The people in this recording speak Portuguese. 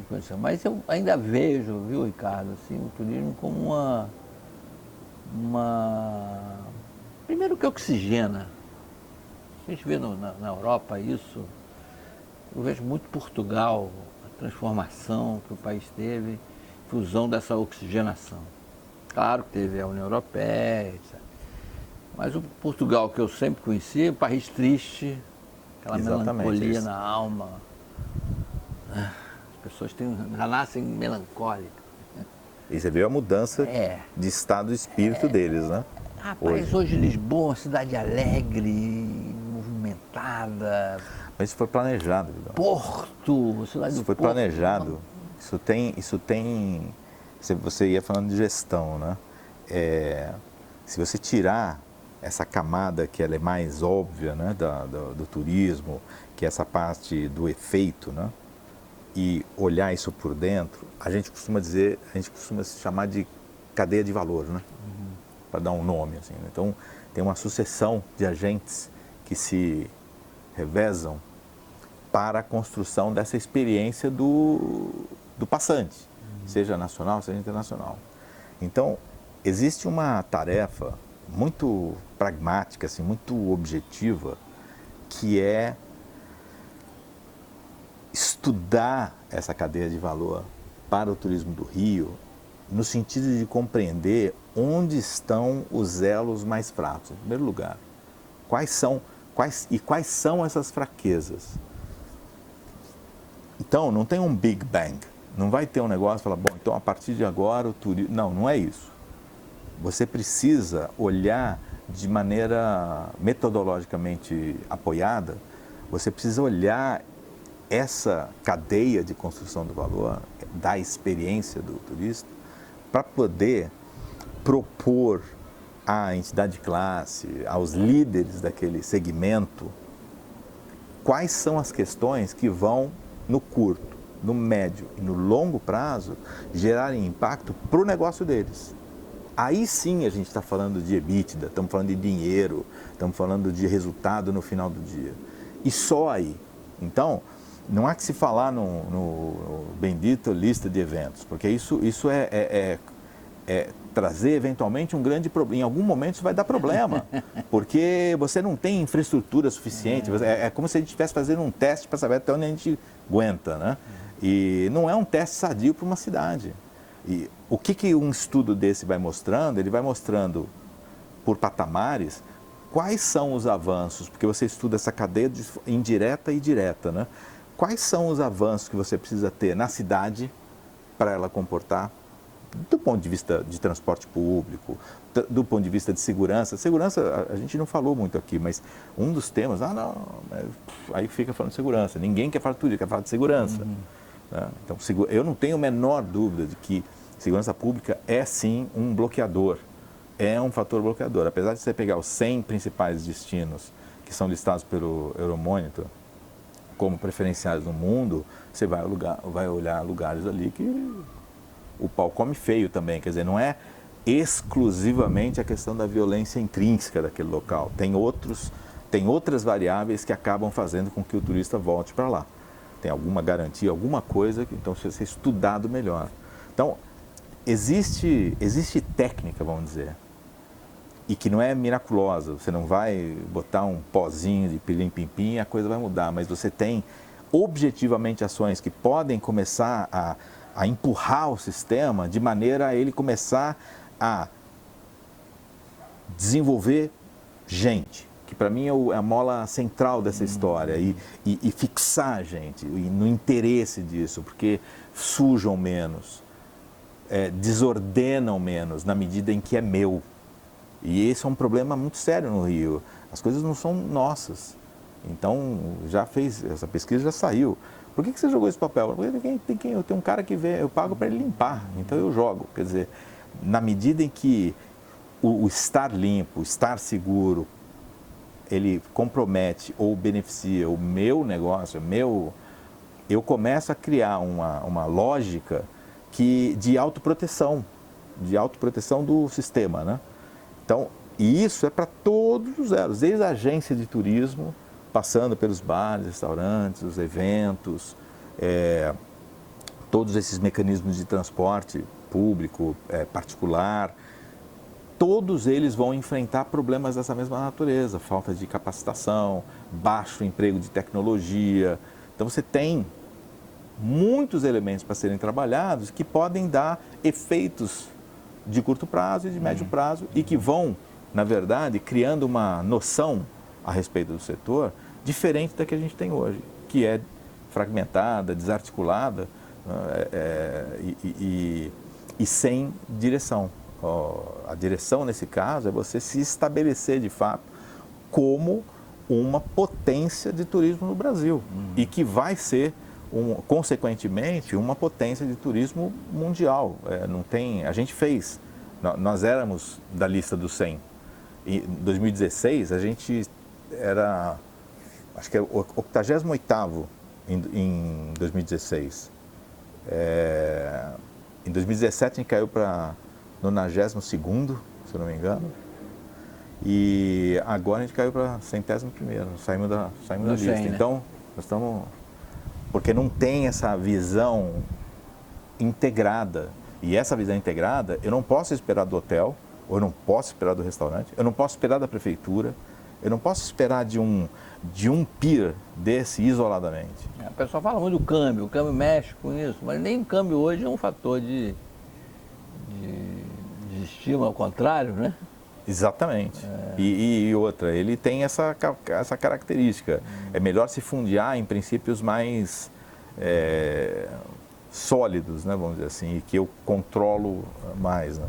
condição. Mas eu ainda vejo, viu, Ricardo, assim, o turismo como primeiro que oxigena. A gente vê na Europa isso, eu vejo muito Portugal, a transformação que o país teve, fusão dessa oxigenação. Claro que teve a União Europeia, etc. Mas o Portugal que eu sempre conheci, um país triste, aquela melancolia na alma. As pessoas já nascem melancólicas. E você viu a mudança de estado de espírito deles, né? Rapaz, hoje Lisboa é uma cidade alegre, movimentada. Mas isso foi planejado, Vidal. Porto, cidade isso do foi Porto. Planejado. Isso tem. Você ia falando de gestão, né? Se você tirar essa camada que ela é mais óbvia, né, do turismo, que é essa parte do efeito, né? E olhar isso por dentro, a gente costuma se chamar de cadeia de valor, né? Para dar um nome, assim. Então, tem uma sucessão de agentes que se revezam para a construção dessa experiência do passante, seja nacional, seja internacional. Então, existe uma tarefa muito pragmática, assim, muito objetiva, que é estudar essa cadeia de valor para o turismo do Rio, no sentido de compreender onde estão os elos mais fracos. Em primeiro lugar, quais são essas fraquezas? Então, não tem um Big Bang. Não vai ter um negócio e falar, bom, então a partir de agora o turismo... Não é isso. Você precisa olhar de maneira metodologicamente apoiada, você precisa olhar essa cadeia de construção do valor, da experiência do turista, para poder propor à entidade de classe, aos líderes daquele segmento, quais são as questões que vão, no curto, no médio e no longo prazo, gerarem impacto para o negócio deles. Aí sim a gente está falando de EBITDA, estamos falando de dinheiro, estamos falando de resultado no final do dia. E só aí. Então, não há que se falar no bendito lista de eventos, porque isso é trazer eventualmente um grande problema. Em algum momento isso vai dar problema, porque você não tem infraestrutura suficiente. É como se a gente estivesse fazendo um teste para saber até onde a gente aguenta, né? E não é um teste sadio para uma cidade. E o que um estudo desse vai mostrando? Ele vai mostrando por patamares quais são os avanços, porque você estuda essa cadeia indireta e direta, né? Quais são os avanços que você precisa ter na cidade para ela comportar, do ponto de vista de transporte público, do ponto de vista de segurança. Segurança, a gente não falou muito aqui, mas um dos temas, aí fica falando de segurança. Ninguém quer falar de tudo, quer falar de segurança. Né? Então, eu não tenho a menor dúvida de que segurança pública é sim um bloqueador, é um fator bloqueador. Apesar de você pegar os 100 principais destinos que são listados pelo Euromonitor como preferenciais no mundo, você vai olhar lugares ali que o pau come feio também. Quer dizer, não é exclusivamente a questão da violência intrínseca daquele local. Tem outras variáveis que acabam fazendo com que o turista volte para lá. Tem alguma garantia, alguma coisa que então precisa ser estudado melhor. Então, existe técnica, vamos dizer, e que não é miraculosa. Você não vai botar um pozinho de pilim-pim-pim e a coisa vai mudar, mas você tem objetivamente ações que podem começar a empurrar o sistema de maneira a ele começar a desenvolver gente, que para mim é a mola central dessa história, e fixar a gente no interesse disso, porque sujam menos, desordenam menos na medida em que é meu. E esse é um problema muito sério no Rio. As coisas não são nossas. Então, essa pesquisa já saiu. Por que você jogou esse papel? Porque eu tenho um cara que vê, eu pago para ele limpar, então eu jogo. Quer dizer, na medida em que o estar limpo, o estar seguro, ele compromete ou beneficia o meu negócio, eu começo a criar uma lógica de autoproteção do sistema, né? Então, e isso é para todos os elos, desde a agência de turismo, passando pelos bares, restaurantes, os eventos, todos esses mecanismos de transporte público, particular, todos eles vão enfrentar problemas dessa mesma natureza, falta de capacitação, baixo emprego de tecnologia. Então você tem muitos elementos para serem trabalhados que podem dar efeitos de curto prazo e de médio prazo e que vão, na verdade, criando uma noção a respeito do setor diferente da que a gente tem hoje, que é fragmentada, desarticulada e sem direção. A direção, nesse caso, é você se estabelecer, de fato, como uma potência de turismo no Brasil e que vai ser, consequentemente, uma potência de turismo mundial. A gente fez, nós éramos da lista dos 100. Em 2016, a gente era, acho que é o 88º em 2016. Em 2017, a gente caiu para 92º, se eu não me engano. E agora a gente caiu para 101º, saímos da lista. 100, né? Então, nós estamos... Porque não tem essa visão integrada. E essa visão integrada, eu não posso esperar do hotel, ou eu não posso esperar do restaurante, eu não posso esperar da prefeitura, eu não posso esperar de um peer desse isoladamente. O pessoal fala muito do câmbio, o câmbio mexe com isso, mas nem o câmbio hoje é um fator de estima, ao contrário, né? Exatamente. E outra, ele tem essa característica. É melhor se fundiar em princípios mais sólidos, né, vamos dizer assim, e que eu controlo mais, né?